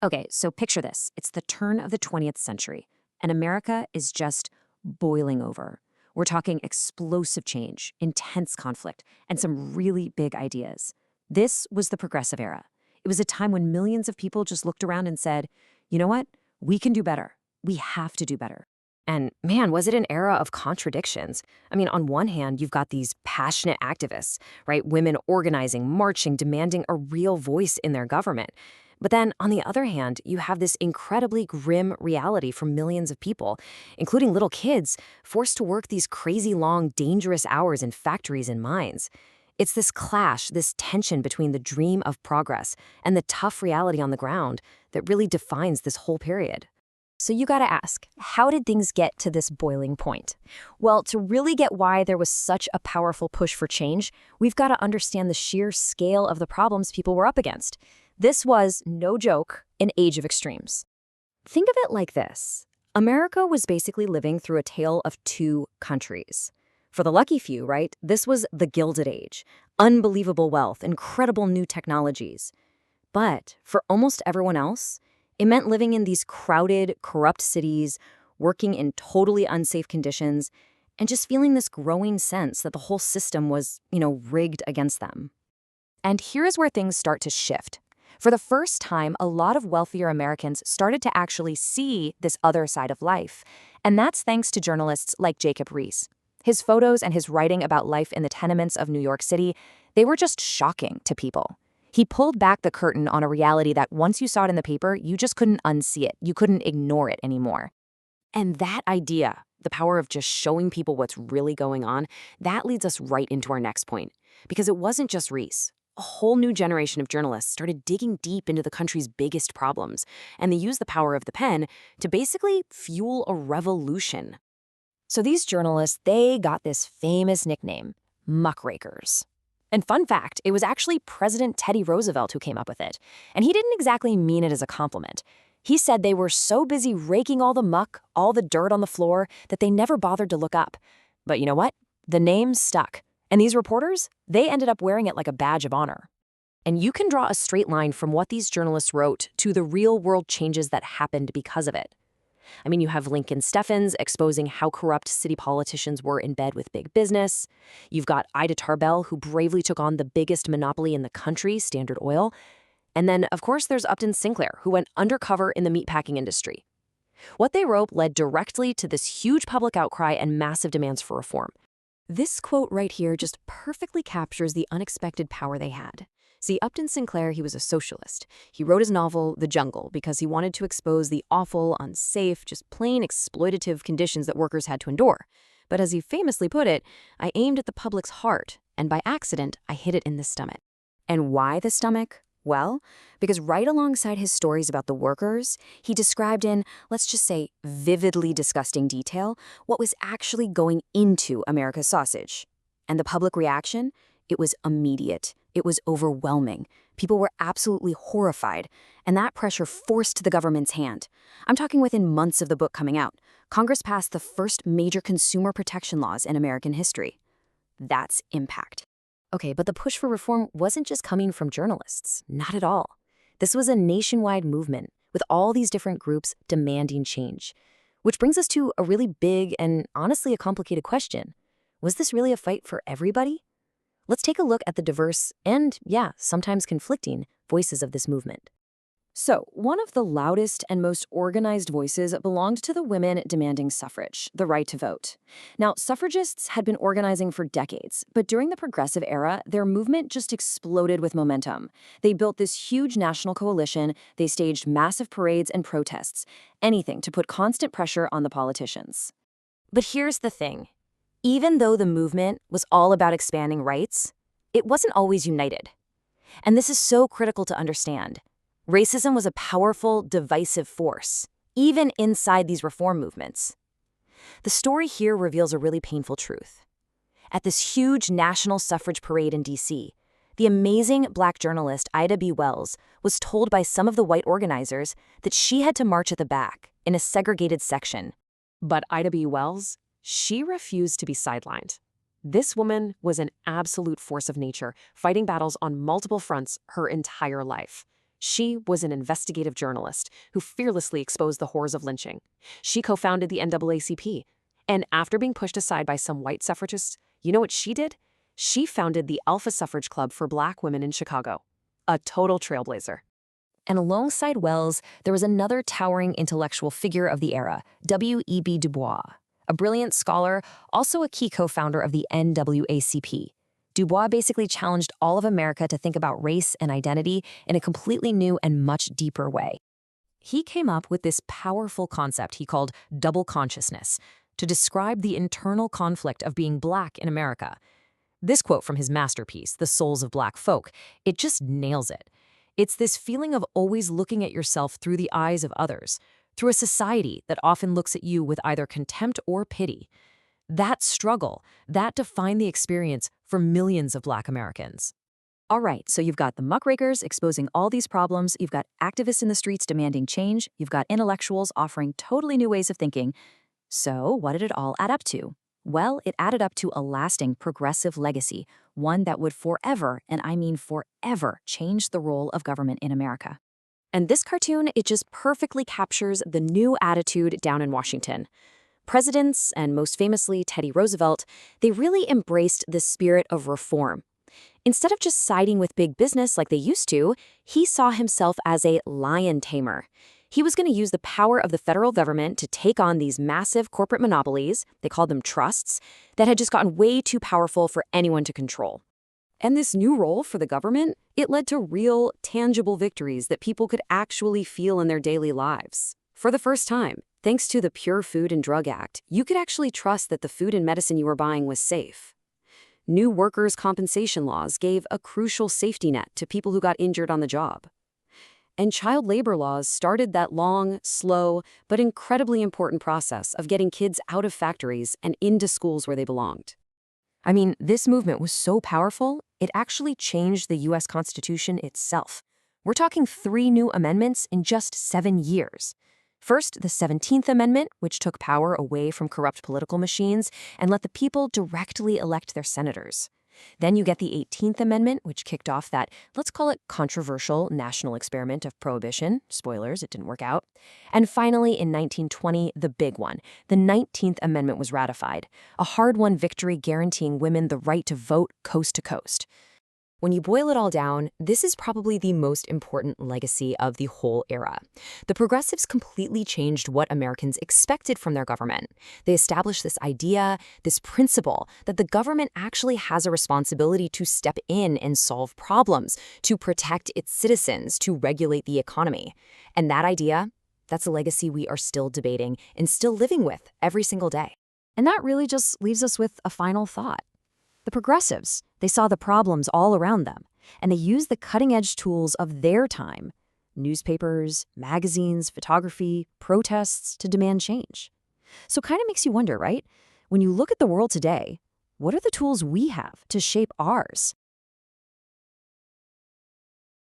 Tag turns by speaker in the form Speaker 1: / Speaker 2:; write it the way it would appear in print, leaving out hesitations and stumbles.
Speaker 1: Okay, so picture this. It's the turn of the 20th century, and America is just boiling over. We're talking explosive change, intense conflict, and some really big ideas. This was the progressive era. It was a time when millions of people just looked around and said, you know what? We can do better. We have to do better.
Speaker 2: And man, was it an era of contradictions. I mean, on one hand, you've got these passionate activists, right? Women organizing, marching, demanding a real voice in their government. But then on the other hand, you have this incredibly grim reality for millions of people, including little kids, forced to work these crazy long, dangerous hours in factories and mines. It's this clash, this tension between the dream of progress and the tough reality on the ground that really defines this whole period.
Speaker 3: So you gotta ask, how did things get to this boiling point? Well, to really get why there was such a powerful push for change, we've got to understand the sheer scale of the problems people were up against. This was, no joke, an age of extremes.
Speaker 2: Think of it like this. America was basically living through a tale of two countries. For the lucky few, right, this was the Gilded Age. Unbelievable wealth, incredible new technologies. But for almost everyone else, it meant living in these crowded, corrupt cities, working in totally unsafe conditions, and just feeling this growing sense that the whole system was, rigged against them.
Speaker 3: And here's where things start to shift. For the first time, a lot of wealthier Americans started to actually see this other side of life. And that's thanks to journalists like Jacob Riis. His photos and his writing about life in the tenements of New York City, they were just shocking to people. He pulled back the curtain on a reality that once you saw it in the paper, you just couldn't unsee it. You couldn't ignore it anymore.
Speaker 2: And that idea, the power of just showing people what's really going on, that leads us right into our next point. Because it wasn't just Riis. A whole new generation of journalists started digging deep into the country's biggest problems, and they used the power of the pen to basically fuel a revolution.
Speaker 3: So these journalists, they got this famous nickname, muckrakers. And fun fact, it was actually President Teddy Roosevelt who came up with it. And he didn't exactly mean it as a compliment. He said they were so busy raking all the muck, all the dirt on the floor, that they never bothered to look up. But you know what? The name stuck. And these reporters, they ended up wearing it like a badge of honor.
Speaker 2: And you can draw a straight line from what these journalists wrote to the real-world changes that happened because of it. I mean, you have Lincoln Steffens exposing how corrupt city politicians were in bed with big business. You've got Ida Tarbell, who bravely took on the biggest monopoly in the country, Standard Oil. And then, of course, there's Upton Sinclair, who went undercover in the meatpacking industry. What they wrote led directly to this huge public outcry and massive demands for reform. This quote right here just perfectly captures the unexpected power they had. See, Upton Sinclair, he was a socialist. He wrote his novel, The Jungle, because he wanted to expose the awful, unsafe, just plain exploitative conditions that workers had to endure. But as he famously put it, I aimed at the public's heart, and by accident, I hit it in the stomach. And why the stomach? Well, because right alongside his stories about the workers, he described in, let's just say, vividly disgusting detail, what was actually going into America's sausage. And the public reaction? It was immediate. It was overwhelming. People were absolutely horrified, and that pressure forced the government's hand. I'm talking within months of the book coming out. Congress passed the first major consumer protection laws in American history. That's impact. Okay, but the push for reform wasn't just coming from journalists. Not at all. This was a nationwide movement, with all these different groups demanding change. Which brings us to a really big and honestly a complicated question. Was this really a fight for everybody? Let's take a look at the diverse and, sometimes conflicting voices of this movement. So, one of the loudest and most organized voices belonged to the women demanding suffrage, the right to vote. Now, suffragists had been organizing for decades, but during the Progressive era, their movement just exploded with momentum. They built this huge national coalition, they staged massive parades and protests, anything to put constant pressure on the politicians. But here's the thing. Even though the movement was all about expanding rights, it wasn't always united. And this is so critical to understand. Racism was a powerful, divisive force, even inside these reform movements. The story here reveals a really painful truth. At this huge national suffrage parade in D.C., the amazing Black journalist Ida B. Wells was told by some of the white organizers that she had to march at the back, in a segregated section. But Ida B. Wells, she refused to be sidelined. This woman was an absolute force of nature, fighting battles on multiple fronts her entire life. She was an investigative journalist who fearlessly exposed the horrors of lynching. She co-founded the NAACP. And after being pushed aside by some white suffragists, you know what she did? She founded the Alpha Suffrage Club for Black women in Chicago. A total trailblazer.
Speaker 3: And alongside Wells, there was another towering intellectual figure of the era, W.E.B. Du Bois, a brilliant scholar, also a key co-founder of the NAACP. Du Bois basically challenged all of America to think about race and identity in a completely new and much deeper way. He came up with this powerful concept he called double consciousness to describe the internal conflict of being Black in America. This quote from his masterpiece, The Souls of Black Folk, it just nails it. It's this feeling of always looking at yourself through the eyes of others, through a society that often looks at you with either contempt or pity. That struggle, that defined the experience for millions of Black Americans.
Speaker 1: All right, so you've got the muckrakers exposing all these problems, you've got activists in the streets demanding change, you've got intellectuals offering totally new ways of thinking. So what did it all add up to? Well, it added up to a lasting progressive legacy, one that would forever, and I mean forever, change the role of government in America.
Speaker 2: And this cartoon, it just perfectly captures the new attitude down in Washington. Presidents, and most famously Teddy Roosevelt, they really embraced the spirit of reform. Instead of just siding with big business like they used to, he saw himself as a lion tamer. He was going to use the power of the federal government to take on these massive corporate monopolies, they called them trusts, that had just gotten way too powerful for anyone to control. And this new role for the government, it led to real, tangible victories that people could actually feel in their daily lives. For the first time, thanks to the Pure Food and Drug Act, you could actually trust that the food and medicine you were buying was safe. New workers' compensation laws gave a crucial safety net to people who got injured on the job. And child labor laws started that long, slow, but incredibly important process of getting kids out of factories and into schools where they belonged.
Speaker 3: I mean, this movement was so powerful, it actually changed the U.S. Constitution itself. We're talking 3 new amendments in just 7 years. First, the 17th Amendment, which took power away from corrupt political machines and let the people directly elect their senators. Then you get the 18th Amendment, which kicked off that, let's call it controversial national experiment of prohibition. Spoilers, it didn't work out. And finally, in 1920, the big one, the 19th Amendment was ratified, a hard-won victory guaranteeing women the right to vote coast to coast. When you boil it all down, this is probably the most important legacy of the whole era. The progressives completely changed what Americans expected from their government. They established this idea, this principle, that the government actually has a responsibility to step in and solve problems, to protect its citizens, to regulate the economy. And that idea, that's a legacy we are still debating and still living with every single day.
Speaker 1: And that really just leaves us with a final thought. The progressives, they saw the problems all around them, and they used the cutting-edge tools of their time, newspapers, magazines, photography, protests, to demand change. So kind of makes you wonder, right? When you look at the world today, what are the tools we have to shape ours?